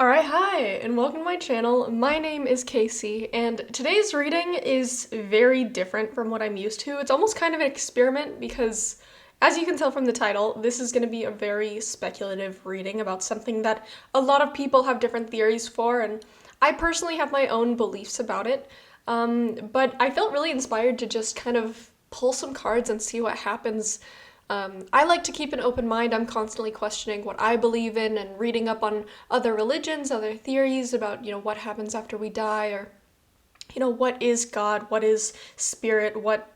Alright, hi, and welcome to my channel. My name is Casey, and today's reading is very different from what I'm used to. It's almost kind of an experiment because, as you can tell from the title, this is going to be a very speculative reading about something that a lot of people have different theories for, and I personally have my own beliefs about it. But I felt really inspired to just kind of pull some cards and see what happens. I like to keep an open mind. I'm constantly questioning what I believe in and reading up on other religions, other theories about, what happens after we die, or, what is God, what is spirit, what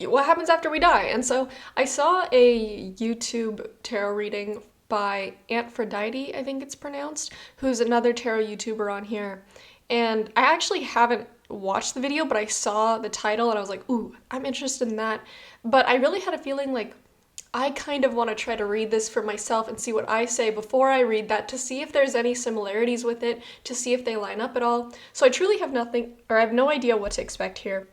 happens after we die. And so I saw a YouTube tarot reading by Aphrodite, I think it's pronounced, who's another tarot YouTuber on here. And I actually haven't watched the video, but I saw the title and I was like, ooh, I'm interested in that. But I really had a feeling like I kind of want to try to read this for myself and see what I say before I read that, to see if there's any similarities with it, to see if they line up at all. So I truly have I have no idea what to expect here.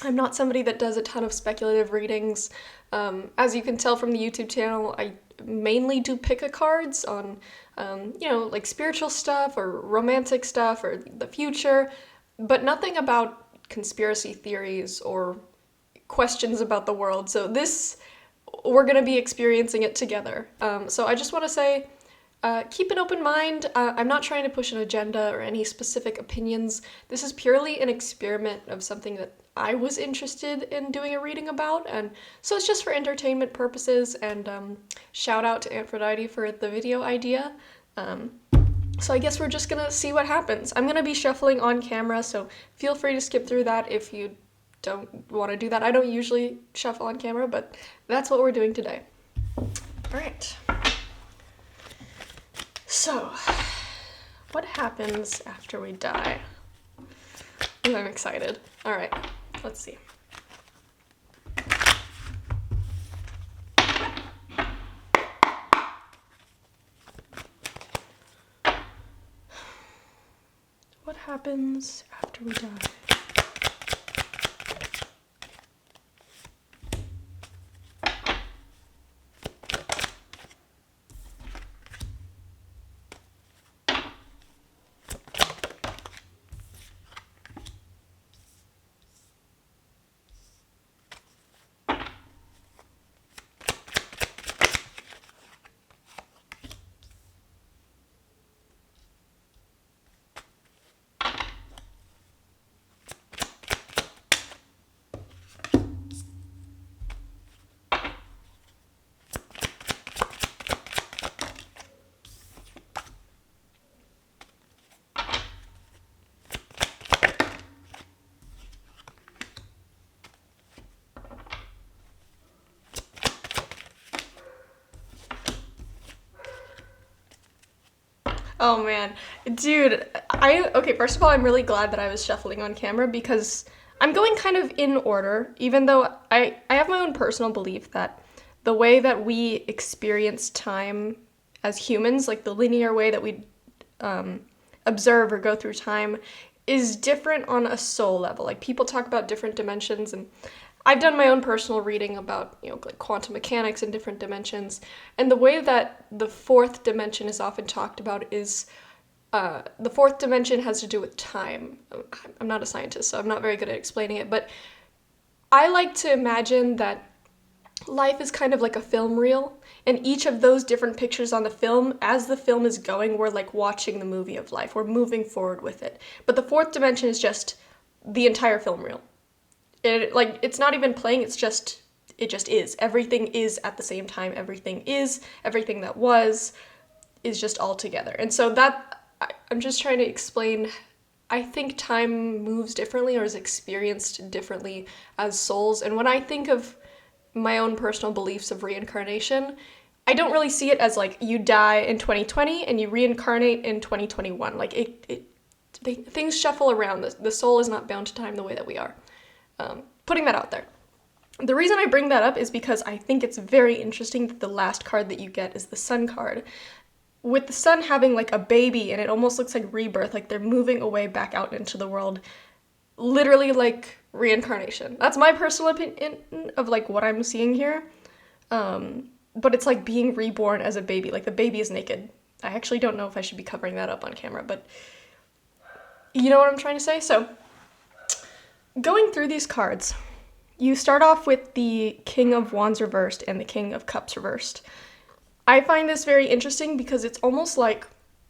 I'm not somebody that does a ton of speculative readings. As you can tell from the YouTube channel, I mainly do pick-a-cards on, like spiritual stuff or romantic stuff or the future, but nothing about conspiracy theories or questions about the world. So we're going to be experiencing it together. So I just want to say, keep an open mind. I'm not trying to push an agenda or any specific opinions. This is purely an experiment of something that I was interested in doing a reading about, and so it's just for entertainment purposes, and shout out to Aphrodite for the video idea. So I guess we're just gonna see what happens. I'm gonna be shuffling on camera, so feel free to skip through that if you don't want to do that. I don't usually shuffle on camera, but that's what we're doing today. All right. So, what happens after we die? Ooh, I'm excited. All right, let's see. What happens after we die? Oh man, dude, okay, first of all, I'm really glad that I was shuffling on camera because I'm going kind of in order, even though I have my own personal belief that the way that we experience time as humans, like the linear way that we observe or go through time, is different on a soul level. Like, people talk about different dimensions, and I've done my own personal reading about, like quantum mechanics and different dimensions, and the way that the fourth dimension is often talked about is the fourth dimension has to do with time. I'm not a scientist, so I'm not very good at explaining it, but I like to imagine that life is kind of like a film reel, and each of those different pictures on the film, as the film is going, we're like watching the movie of life. We're moving forward with it. But the fourth dimension is just the entire film reel. It's not even playing, it just is. Everything is at the same time. Everything that was is just all together. And so I'm just trying to explain, I think time moves differently or is experienced differently as souls. And when I think of my own personal beliefs of reincarnation, I don't really see it as like you die in 2020 and you reincarnate in 2021. Like things shuffle around. The soul is not bound to time the way that we are. Putting that out there. The reason I bring that up is because I think it's very interesting that the last card that you get is the Sun card. With the Sun having like a baby, and it almost looks like rebirth, like they're moving away back out into the world. Literally like reincarnation. That's my personal opinion of like what I'm seeing here. But it's like being reborn as a baby. Like the baby is naked. I actually don't know if I should be covering that up on camera, but you know what I'm trying to say? So, going through these cards, you start off with the King of Wands reversed and the King of Cups reversed. I find this very interesting because it's almost like,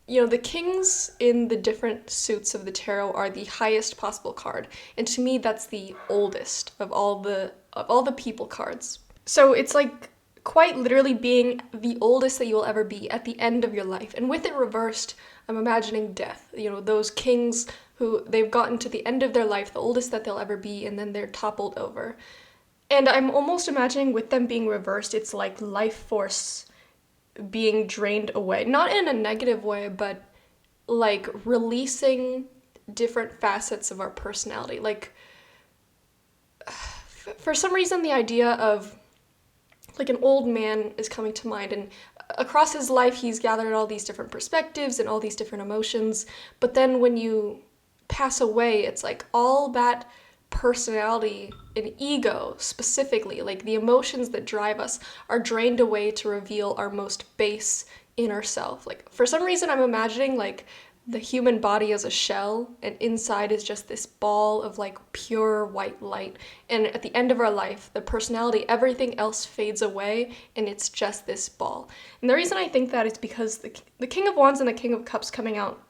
the kings in the different suits of the tarot are the highest possible card, and to me that's the oldest of all the people cards. So it's like quite literally being the oldest that you will ever be at the end of your life. And with it reversed, I'm imagining death. Those kings who they've gotten to the end of their life, the oldest that they'll ever be, and then they're toppled over. And I'm almost imagining with them being reversed, it's like life force being drained away. Not in a negative way, but like releasing different facets of our personality. Like, for some reason, the idea of like an old man is coming to mind, and across his life he's gathered all these different perspectives and all these different emotions, but then when you pass away, it's like all that personality and ego specifically, like the emotions that drive us, are drained away to reveal our most base inner self. Like, for some reason I'm imagining like the human body as a shell, and inside is just this ball of like pure white light. And at the end of our life, the personality, everything else fades away, and it's just this ball. And the reason I think that is because the King of Wands and the King of Cups coming out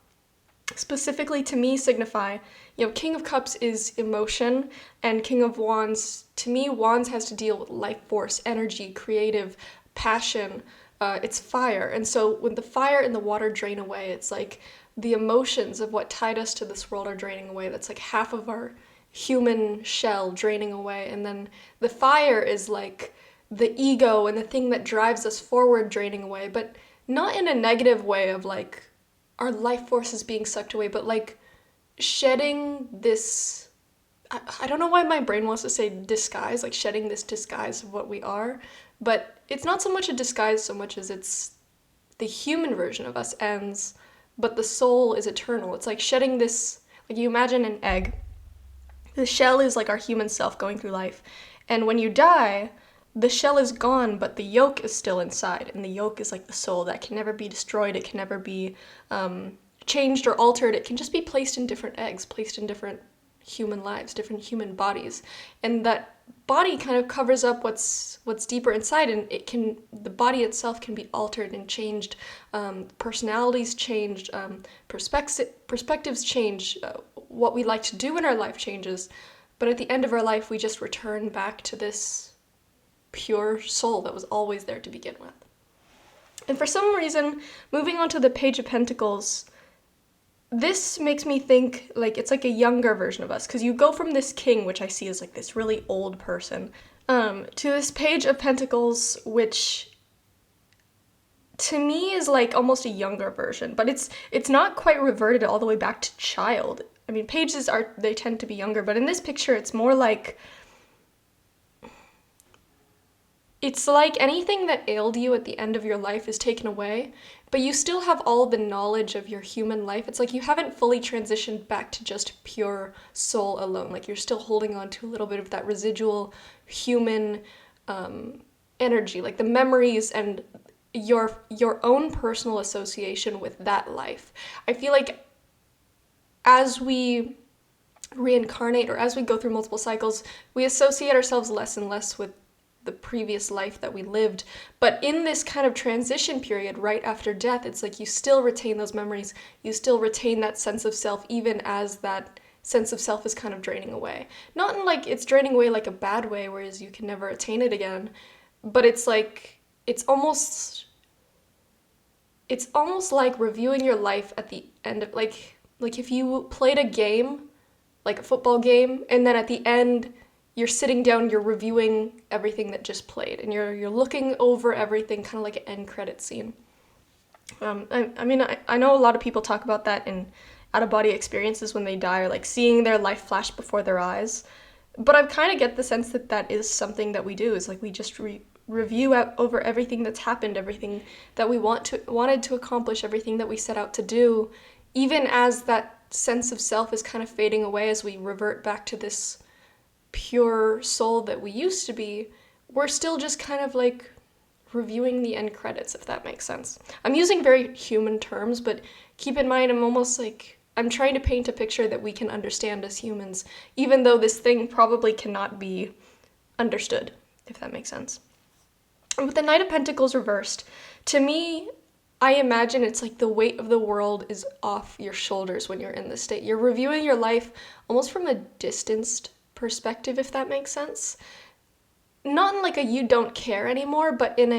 specifically to me signify, King of Cups is emotion, and King of Wands, to me, Wands has to deal with life force, energy, creative, passion. It's fire. And so when the fire and the water drain away, it's like the emotions of what tied us to this world are draining away. That's like half of our human shell draining away. And then the fire is like the ego and the thing that drives us forward draining away, but not in a negative way of like our life force is being sucked away, but like shedding this, I don't know why my brain wants to say disguise, like shedding this disguise of what we are, but it's not so much a disguise so much as it's the human version of us ends, but the soul is eternal. It's like shedding this, like you imagine an egg. The shell is like our human self going through life. And when you die, the shell is gone, but the yolk is still inside. And the yolk is like the soul that can never be destroyed. It can never be changed or altered. It can just be placed in different eggs, placed in different human lives, different human bodies. And that body kind of covers up what's deeper inside, and the body itself can be altered and changed, personalities changed, perspectives change, what we like to do in our life changes, but at the end of our life we just return back to this pure soul that was always there to begin with. And for some reason, moving on to the Page of Pentacles, this makes me think like it's like a younger version of us, because you go from this king, which I see as like this really old person, to this Page of Pentacles, which to me is like almost a younger version, but it's not quite reverted all the way back to child. I mean, pages they tend to be younger, but in this picture it's more like, it's like anything that ailed you at the end of your life is taken away, but you still have all the knowledge of your human life. It's like you haven't fully transitioned back to just pure soul alone. Like you're still holding on to a little bit of that residual human energy, like the memories and your own personal association with that life. I feel like as we reincarnate, or as we go through multiple cycles, we associate ourselves less and less with the previous life that we lived. But in this kind of transition period right after death, it's like you still retain those memories, you still retain that sense of self, even as that sense of self is kind of draining away. Not in like it's draining away like a bad way, whereas you can never attain it again, but it's like it's almost like reviewing your life at the end of like if you played a game, like a football game, and then at the end you're sitting down, you're reviewing everything that just played, and you're looking over everything, kind of like an end credit scene. I know a lot of people talk about that in out-of-body experiences when they die, or like seeing their life flash before their eyes. But I kind of get the sense that that is something that we do, is like we just review over everything that's happened, everything that we wanted to accomplish, everything that we set out to do, even as that sense of self is kind of fading away as we revert back to this pure soul that we used to be. We're still just kind of like reviewing the end credits, if that makes sense. I'm using very human terms, but keep in mind I'm trying to paint a picture that we can understand as humans, even though this thing probably cannot be understood, if that makes sense. And with the Knight of Pentacles reversed, to me, I imagine it's like the weight of the world is off your shoulders when you're in this state. You're reviewing your life almost from a distanced perspective, if that makes sense. Not in like a you don't care anymore, but in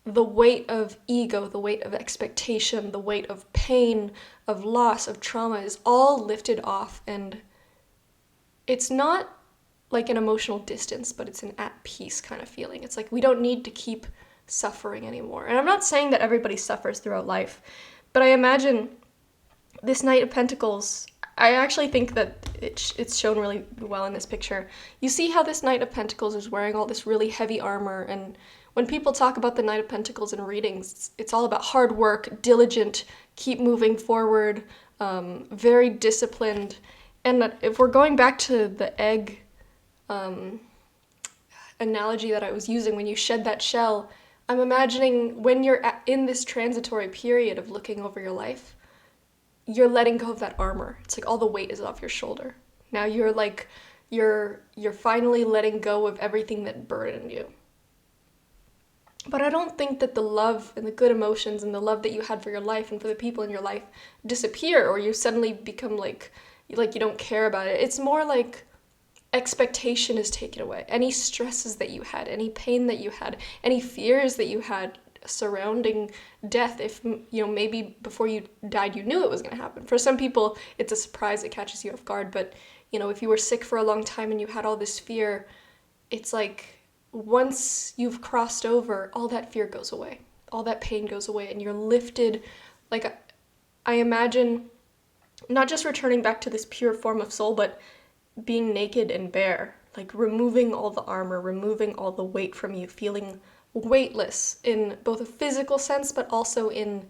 the weight of ego, the weight of expectation, the weight of pain, of loss, of trauma is all lifted off, and it's not like an emotional distance, but it's an at peace kind of feeling. It's like we don't need to keep suffering anymore. And I'm not saying that everybody suffers throughout life, but I imagine this Knight of Pentacles, I actually think that it's shown really well in this picture. You see how this Knight of Pentacles is wearing all this really heavy armor, and when people talk about the Knight of Pentacles in readings, it's all about hard work, diligent, keep moving forward, very disciplined. And if we're going back to the egg analogy that I was using, when you shed that shell, I'm imagining when you're in this transitory period of looking over your life, you're letting go of that armor. It's like all the weight is off your shoulder. Now you're finally letting go of everything that burdened you. But I don't think that the love and the good emotions and the love that you had for your life and for the people in your life disappear, or you suddenly become like you don't care about it. It's more like expectation is taken away. Any stresses that you had, any pain that you had, any fears that you had surrounding death, if maybe before you died you knew it was going to happen. For some people it's a surprise, it catches you off guard, but if you were sick for a long time and you had all this fear, it's like once you've crossed over, all that fear goes away, all that pain goes away, and you're lifted. Like, I imagine not just returning back to this pure form of soul, but being naked and bare, like removing all the armor, removing all the weight from you, feeling weightless in both a physical sense, but also in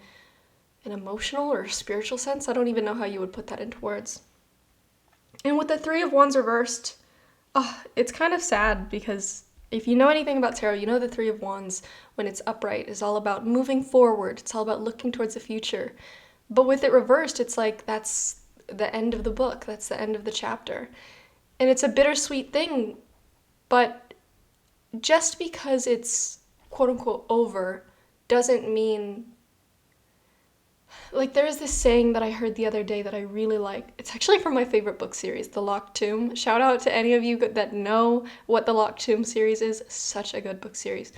an emotional or spiritual sense. I don't even know how you would put that into words. And with the Three of Wands reversed, it's kind of sad, because if you know anything about tarot, you know the Three of Wands, when it's upright, is all about moving forward. It's all about looking towards the future. But with it reversed, it's like that's the end of the book. That's the end of the chapter. And it's a bittersweet thing, but just because it's quote-unquote over doesn't mean... Like, there is this saying that I heard the other day that I really like. It's actually from my favorite book series, The Locked Tomb. Shout out to any of you that know what The Locked Tomb series is. Such a good book series.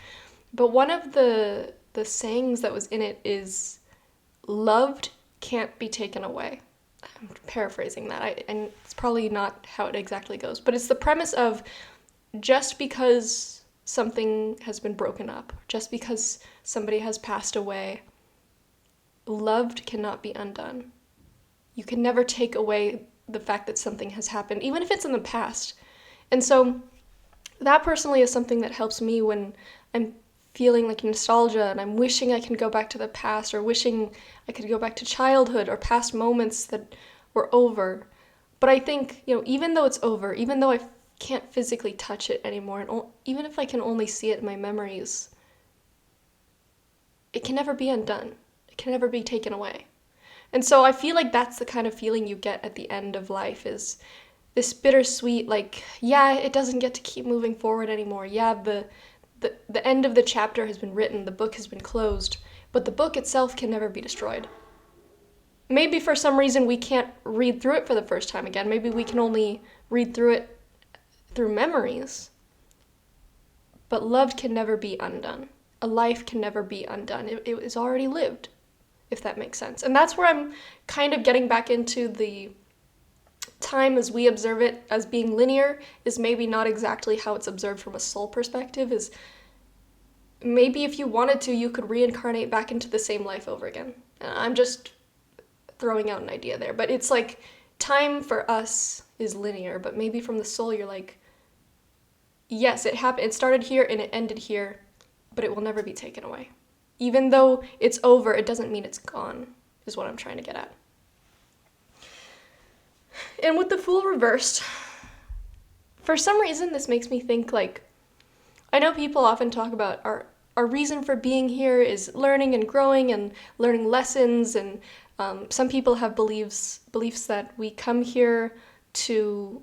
But one of the sayings that was in it is, loved can't be taken away. I'm paraphrasing that, and it's probably not how it exactly goes, but it's the premise of just because something has been broken up, just because somebody has passed away, loved cannot be undone. You can never take away the fact that something has happened, even if it's in the past. And so that personally is something that helps me when I'm feeling like nostalgia and I'm wishing I can go back to the past, or wishing I could go back to childhood or past moments that were over. But I think, even though it's over, even though I can't physically touch it anymore, and even if I can only see it in my memories, it can never be undone. It can never be taken away. And so I feel like that's the kind of feeling you get at the end of life, is this bittersweet, like, yeah, it doesn't get to keep moving forward anymore. Yeah, the end of the chapter has been written, the book has been closed, but the book itself can never be destroyed. Maybe for some reason we can't read through it for the first time again. Maybe we can only read through it through memories. But love can never be undone. A life can never be undone. It is already lived, if that makes sense. And that's where I'm kind of getting back into the time as we observe it as being linear is maybe not exactly how it's observed from a soul perspective. Is maybe if you wanted to, you could reincarnate back into the same life over again. I'm just throwing out an idea there, but it's like time for us is linear, but maybe from the soul you're like, yes, it happened, it started here and it ended here, but it will never be taken away. Even though it's over, it doesn't mean it's gone, is what I'm trying to get at. And with the Fool reversed, for some reason this makes me think, like, I know people often talk about our reason for being here is learning and growing and learning lessons. And some people have beliefs that we come here to,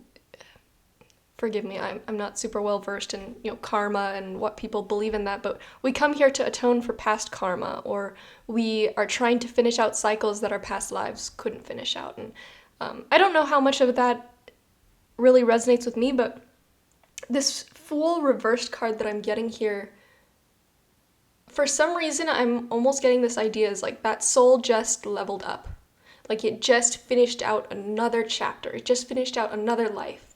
forgive me, I'm not super well versed in karma and what people believe in that, but we come here to atone for past karma, or we are trying to finish out cycles that our past lives couldn't finish out. And I don't know how much of that really resonates with me, but this Fool reversed card that I'm getting here, for some reason I'm almost getting this idea is like that soul just leveled up. Like it just finished out another chapter. It just finished out another life.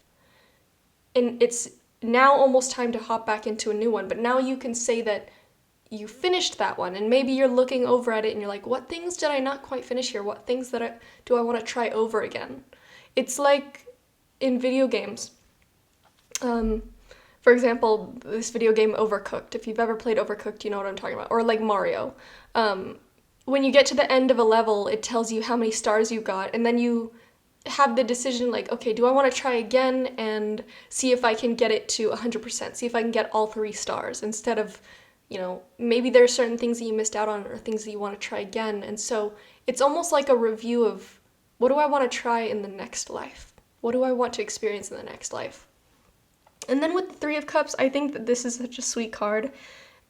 And it's now almost time to hop back into a new one. But now you can say that you finished that one, and maybe you're looking over at it and you're like, what things did I not quite finish here? What things do I want to try over again? It's like in video games. For example, this video game Overcooked. If you've ever played Overcooked, you know what I'm talking about. Or like Mario. When you get to the end of a level, it tells you how many stars you got, and then you have the decision like, okay, do I want to try again and see if I can get it to 100%, see if I can get all 3 stars, instead of, maybe there are certain things that you missed out on or things that you want to try again. And so it's almost like a review of, what do I want to try in the next life? What do I want to experience in the next life? And then with the 3 of Cups, I think that this is such a sweet card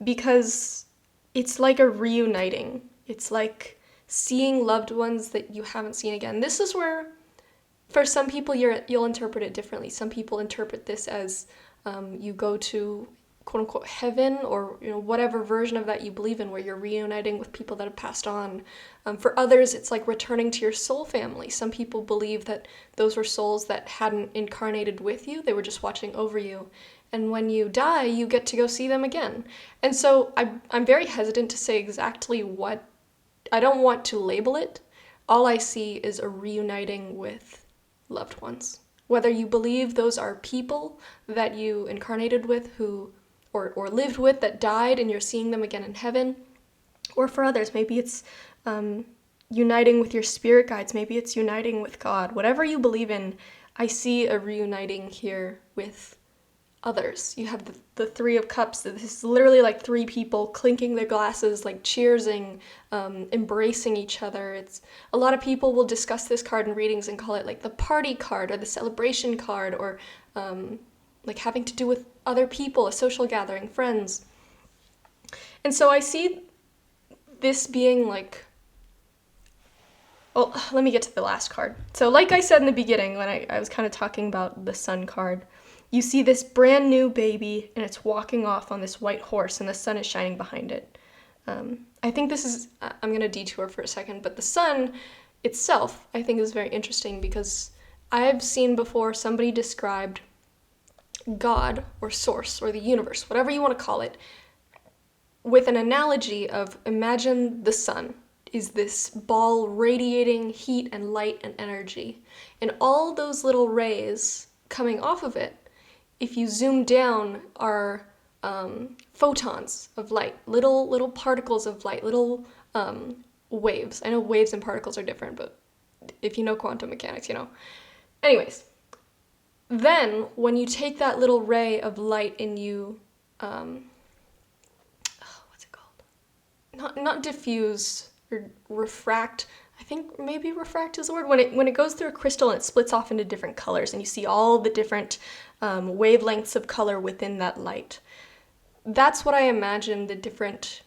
because it's like a reuniting. It's like seeing loved ones that you haven't seen again. This is where, for some people, you'll interpret it differently. Some people interpret this as you go to quote-unquote heaven, or whatever version of that you believe in, where you're reuniting with people that have passed on. For others, it's like returning to your soul family. Some people believe that those were souls that hadn't incarnated with you. They were just watching over you. And when you die, you get to go see them again. And so I'm very hesitant to say exactly what. I don't want to label it. All I see is a reuniting with loved ones. Whether you believe those are people that you incarnated with who or lived with that died and you're seeing them again in heaven, or for others, maybe it's uniting with your spirit guides, maybe it's uniting with God. Whatever you believe in, I see a reuniting here with others. You have the 3 of Cups. This is literally like 3 people clinking their glasses, like cheersing, embracing each other. It's a lot of people will discuss this card in readings and call it like the party card or the celebration card, or like having to do with other people, a social gathering, friends. And so I see this being like, well, let me get to the last card. So like I said in the beginning, when I was kind of talking about the sun card, you see this brand new baby and it's walking off on this white horse and the sun is shining behind it. I think this is, I'm going to detour for a second, but the sun itself I think is very interesting because I've seen before somebody described God or source or the universe, whatever you want to call it, with an analogy of, imagine the sun is this ball radiating heat and light and energy, and all those little rays coming off of it, if you zoom down, are photons of light, little particles of light, little waves. I know waves and particles are different, but if you know quantum mechanics, you know. Anyways, then when you take that little ray of light and you, what's it called? Not diffuse or refract. I think maybe refract is the word. When it goes through a crystal and it splits off into different colors, and you see all the different wavelengths of color within that light. That's what I imagine the different.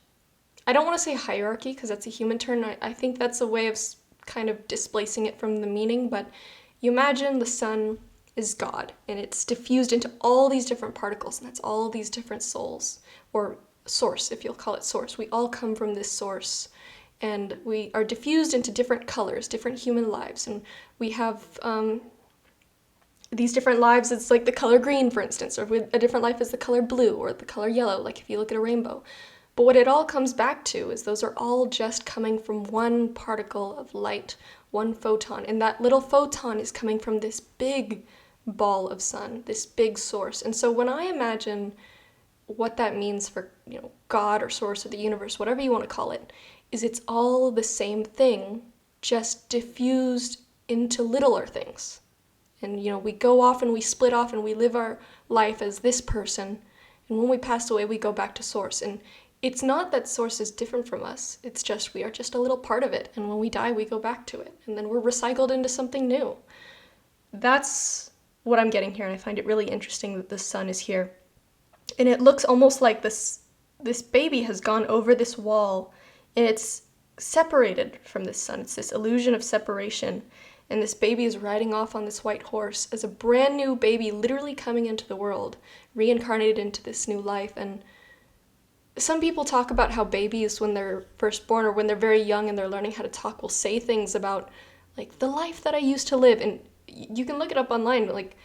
I don't want to say hierarchy because that's a human term. I think that's a way of kind of displacing it from the meaning. But you imagine the sun is God, and it's diffused into all these different particles, and that's all these different souls, or source, if you'll call it source. We all come from this source, and we are diffused into different colors, different human lives, and we have these different lives. It's like the color green, for instance, or a different life is the color blue, or the color yellow, like if you look at a rainbow. But what it all comes back to is those are all just coming from one particle of light, one photon, and that little photon is coming from this big ball of sun, this big source. And so when I imagine what that means for, God or source or the universe, whatever you want to call it, is it's all the same thing, just diffused into littler things. And, we go off and we split off and we live our life as this person. And when we pass away, we go back to source. And it's not that source is different from us. It's just we are just a little part of it. And when we die, we go back to it. And then we're recycled into something new. That's what I'm getting here. And I find it really interesting that the sun is here. And it looks almost like this baby has gone over this wall and it's separated from this sun. It's this illusion of separation. And this baby is riding off on this white horse as a brand new baby, literally coming into the world, reincarnated into this new life. And some people talk about how babies, when they're first born or when they're very young and they're learning how to talk, will say things about, like, the life that I used to live. And you can look it up online, like,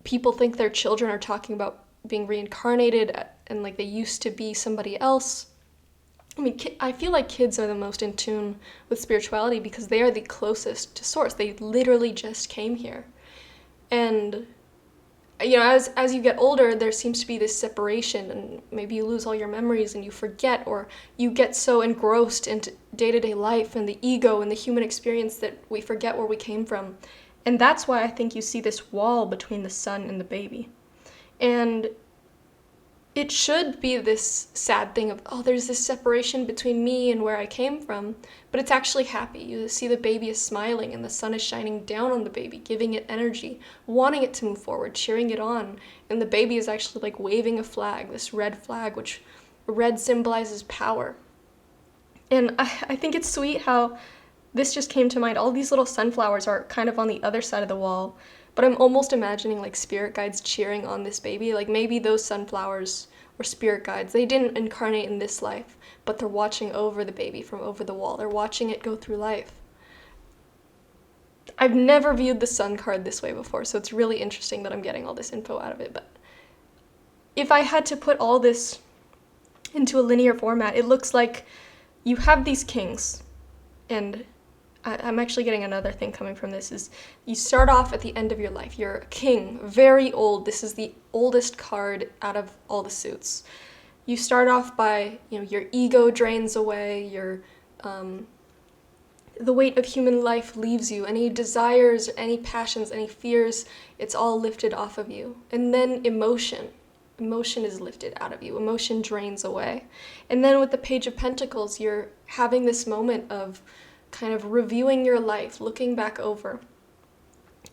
people think their children are talking about being reincarnated and, like, they used to be somebody else. I mean, I feel like kids are the most in tune with spirituality because they are the closest to source. They literally just came here. And, you know, as you get older, there seems to be this separation, and maybe you lose all your memories and you forget, or you get so engrossed into day-to-day life and the ego and the human experience that we forget where we came from. And that's why I think you see this wall between the sun and the baby. And it should be this sad thing of, oh, there's this separation between me and where I came from, but it's actually happy. You see the baby is smiling and the sun is shining down on the baby, giving it energy, wanting it to move forward, cheering it on. And the baby is actually like waving a flag, this red flag, which red symbolizes power. And I think it's sweet how this just came to mind. All these little sunflowers are kind of on the other side of the wall, but I'm almost imagining like spirit guides cheering on this baby. Like maybe those sunflowers were spirit guides. They didn't incarnate in this life, but they're watching over the baby from over the wall. They're watching it go through life. I've never viewed the sun card this way before, so it's really interesting that I'm getting all this info out of it. But if I had to put all this into a linear format, it looks like you have these kings, and I'm actually getting another thing coming from this, is you start off at the end of your life. You're a king, very old. This is the oldest card out of all the suits. You start off by, you know, your ego drains away, the weight of human life leaves you. Any desires, any passions, any fears, it's all lifted off of you. And then emotion is lifted out of you. Emotion drains away. And then with the Page of Pentacles, you're having this moment of kind of reviewing your life, looking back over.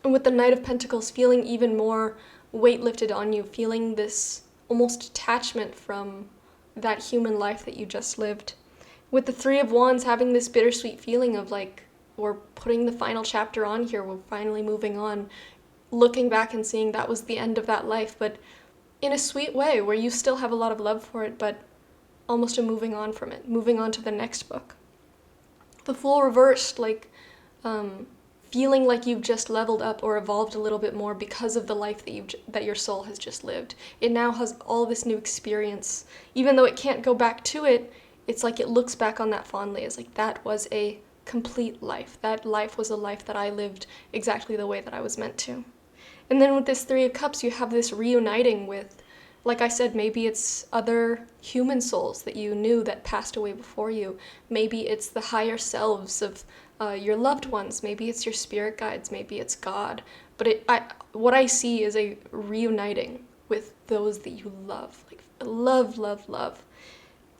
And with the Knight of Pentacles, feeling even more weight lifted on you, feeling this almost detachment from that human life that you just lived. With the Three of Wands, having this bittersweet feeling of like, we're putting the final chapter on here, we're finally moving on, looking back and seeing that was the end of that life, but in a sweet way where you still have a lot of love for it, but almost a moving on from it, moving on to the next book. The Fool reversed, like feeling like you've just leveled up or evolved a little bit more because of the life that your soul has just lived. It now has all this new experience. Even though it can't go back to it, it's like it looks back on that fondly as like, that was a complete life. That life was a life that I lived exactly the way that I was meant to. And then with this Three of Cups, you have this reuniting with, like I said, maybe it's other human souls that you knew that passed away before you. Maybe it's the higher selves of your loved ones. Maybe it's your spirit guides. Maybe it's God. But what I see is a reuniting with those that you love. Like love, love, love.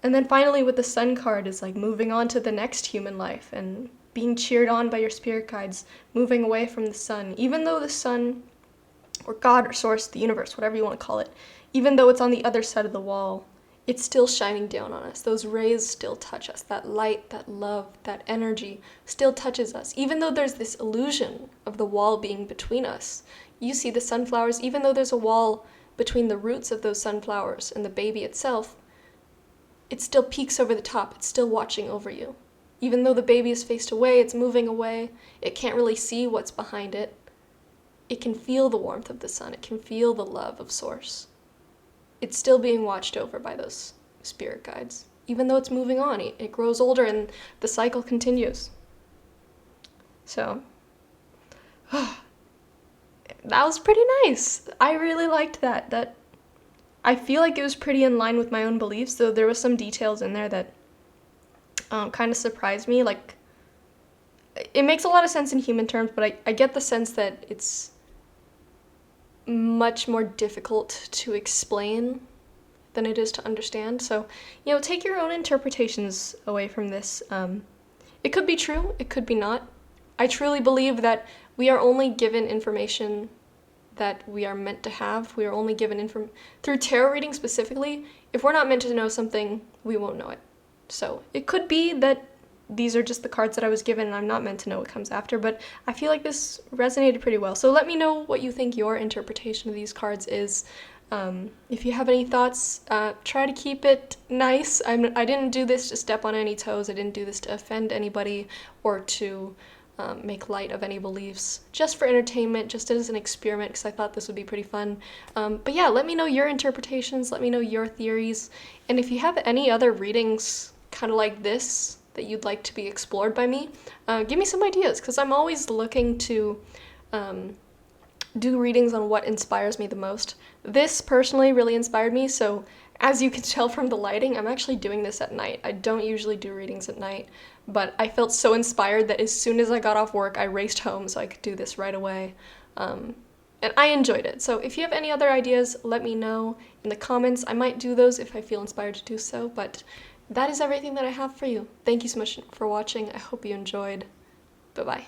And then finally with the Sun card is like moving on to the next human life and being cheered on by your spirit guides, moving away from the sun. Even though the sun, or God or source, the universe, whatever you want to call it, even though it's on the other side of the wall, it's still shining down on us. Those rays still touch us. That light, that love, that energy still touches us. Even though there's this illusion of the wall being between us, you see the sunflowers, even though there's a wall between the roots of those sunflowers and the baby itself, it still peeks over the top. It's still watching over you. Even though the baby is faced away, it's moving away, it can't really see what's behind it. It can feel the warmth of the sun. It can feel the love of source. It's still being watched over by those spirit guides. Even though it's moving on, it grows older and the cycle continues. So, that was pretty nice. I really liked that. I feel like it was pretty in line with my own beliefs, though there was some details in there that kind of surprised me. Like, it makes a lot of sense in human terms, but I get the sense that it's much more difficult to explain than it is to understand. So, take your own interpretations away from this. It could be true, it could be not. I truly believe that we are only given information that we are meant to have. We are only given through tarot reading specifically. If we're not meant to know something, we won't know it. So it could be that these are just the cards that I was given and I'm not meant to know what comes after, but I feel like this resonated pretty well. So let me know what you think your interpretation of these cards is. If you have any thoughts, try to keep it nice. I didn't do this to step on any toes. I didn't do this to offend anybody or to make light of any beliefs. Just for entertainment, just as an experiment, because I thought this would be pretty fun. But yeah, let me know your interpretations. Let me know your theories. And if you have any other readings kind of like this that you'd like to be explored by me, give me some ideas, because I'm always looking to do readings on what inspires me the most. This personally really inspired me, so as you can tell from the lighting, I'm actually doing this at night. I don't usually do readings at night, but I felt so inspired that as soon as I got off work, I raced home so I could do this right away. And I enjoyed it. So if you have any other ideas, let me know in the comments. I might do those if I feel inspired to do so, but that is everything that I have for you. Thank you so much for watching. I hope you enjoyed. Bye-bye.